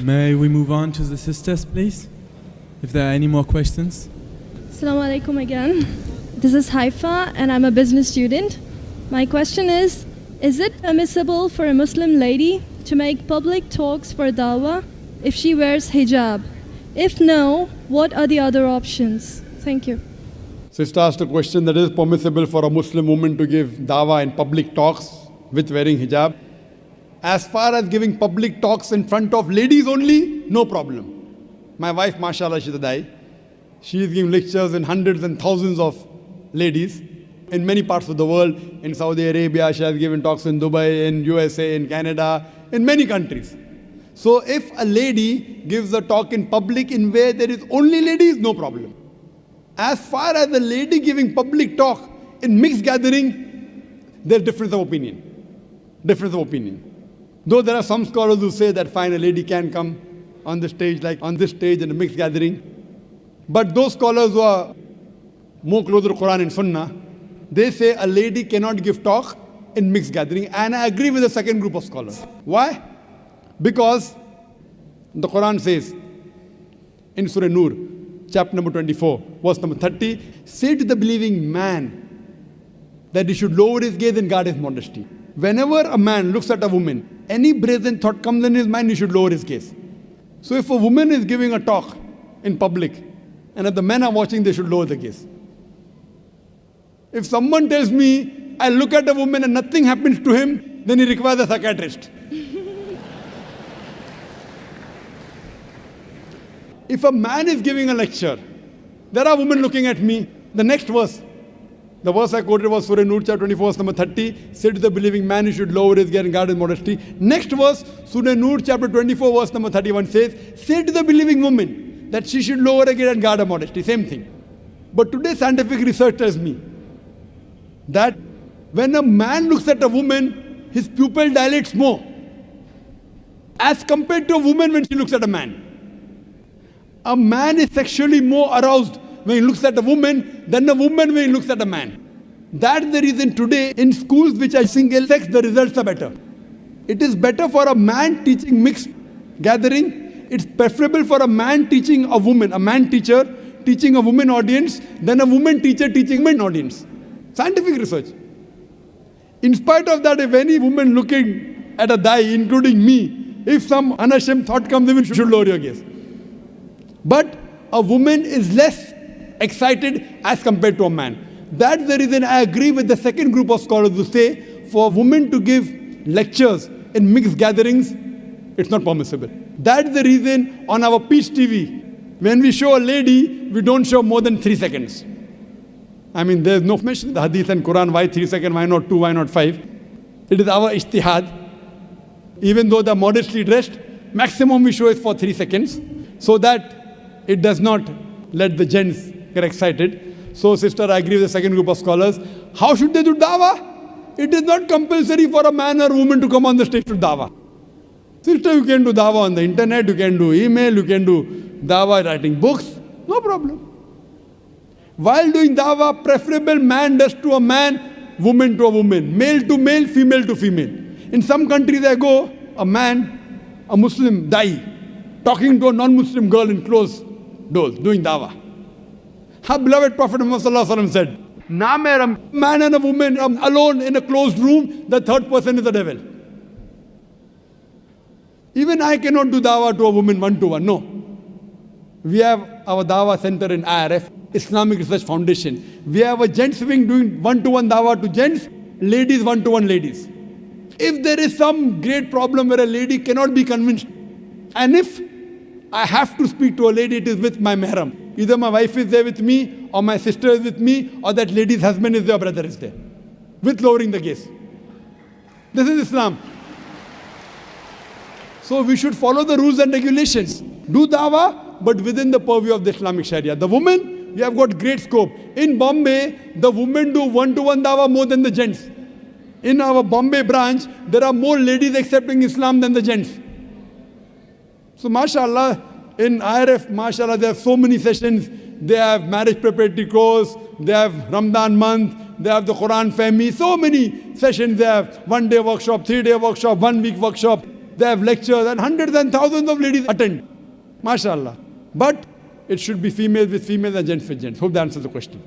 May we move on to the sisters, please? If there are any more questions. Assalamu alaikum again. This is Haifa and I'm a business student. My question is it permissible for a Muslim lady to make public talks for dawah if she wears hijab? If no, what are the other options? Thank you. Sister asked a question that is permissible for a Muslim woman to give dawah in public talks with wearing hijab. As far as giving public talks in front of ladies only, no problem. My wife, mashallah, she's a dai. She is giving lectures in hundreds and thousands of ladies in many parts of the world. In Saudi Arabia, she has given talks in Dubai, in USA, in Canada, in many countries. So if a lady gives a talk in public in where there is only ladies, no problem. As far as a lady giving public talk in mixed gathering, there's difference of opinion. Difference of opinion. Though there are some scholars who say that fine, a lady can come on the stage, like on this stage in a mixed gathering. But those scholars who are more closer to Quran and Sunnah, they say a lady cannot give talk in mixed gathering. And I agree with the second group of scholars. Why? Because the Quran says in Surah Nur, chapter number 24, verse number 30, say to the believing man that he should lower his gaze and guard his modesty. Whenever a man looks at a woman, any brazen thought comes in his mind, he should lower his gaze. So if a woman is giving a talk in public, and if the men are watching, they should lower the gaze. If someone tells me, I look at a woman and nothing happens to him, then he requires a psychiatrist. If a man is giving a lecture, there are women looking at me, the next verse, the verse I quoted was Surah Nur, chapter 24, verse number 30. Say to the believing man, he should lower his gaze and guard his modesty. Next verse, Surah Nur, chapter 24, verse number 31 says, say to the believing woman that she should lower her gaze and guard her modesty. Same thing. But today scientific research tells me that when a man looks at a woman, his pupil dilates more as compared to a woman when she looks at a man. A man is sexually more aroused when he looks at a woman than a woman when he looks at a man. That's the reason today in schools which are single sex, the results are better. It is better for a man teaching mixed gathering. It's preferable for a man teaching a woman, a man teacher teaching a woman audience than a woman teacher teaching a men audience. Scientific research. In spite of that, if any woman looking at a dai, including me, if some unashamed thought comes in, you should lower your gaze. But a woman is less excited as compared to a man. That's the reason I agree with the second group of scholars who say for a woman to give lectures in mixed gatherings, it's not permissible. That's the reason on our Peach TV, when we show a lady, we don't show more than 3 seconds. I mean, there's no mention in the Hadith and Quran, why 3 seconds, why not 2, why not 5. It is our ijtihad. Even though they're modestly dressed, maximum we show is for 3 seconds, so that it does not let the gents get excited. So sister, I agree with the second group of scholars. How should they do dawah? It is not compulsory for a man or woman to come on the stage to dawah. Sister, you can do dawah on the internet, you can do email, you can do dawah writing books, no problem. While doing dawah, preferable man does to a man, woman to a woman, male to male, female to female. In some countries I go, a man, a Muslim dai, talking to a non-Muslim girl in closed doors, doing dawah. Our beloved Prophet Muhammad said, "Na mera man and a woman alone in a closed room, the third person is the devil." Even I cannot do dawah to a woman one-to-one, no. We have our dawah center in IRF, Islamic Research Foundation. We have a gents wing doing one-to-one dawah to gents, ladies one-to-one ladies. If there is some great problem where a lady cannot be convinced, and if I have to speak to a lady, it is with my mahram. Either my wife is there with me, or my sister is with me, or that lady's husband is there, or brother is there. With lowering the gaze. This is Islam. So we should follow the rules and regulations. Do dawah, but within the purview of the Islamic Sharia. The women, we have got great scope. In Bombay, the women do one-to-one dawah more than the gents. In our Bombay branch, there are more ladies accepting Islam than the gents. So mashallah, in IRF, mashallah, there are so many sessions. They have marriage preparatory course, they have Ramadan month, they have the Quran family, so many sessions. They have 1 day workshop, 3 day workshop, 1 week workshop. they have lectures, and hundreds and thousands of ladies attend. MashaAllah. But it should be females with females and gents with gents. Hope that answers the question.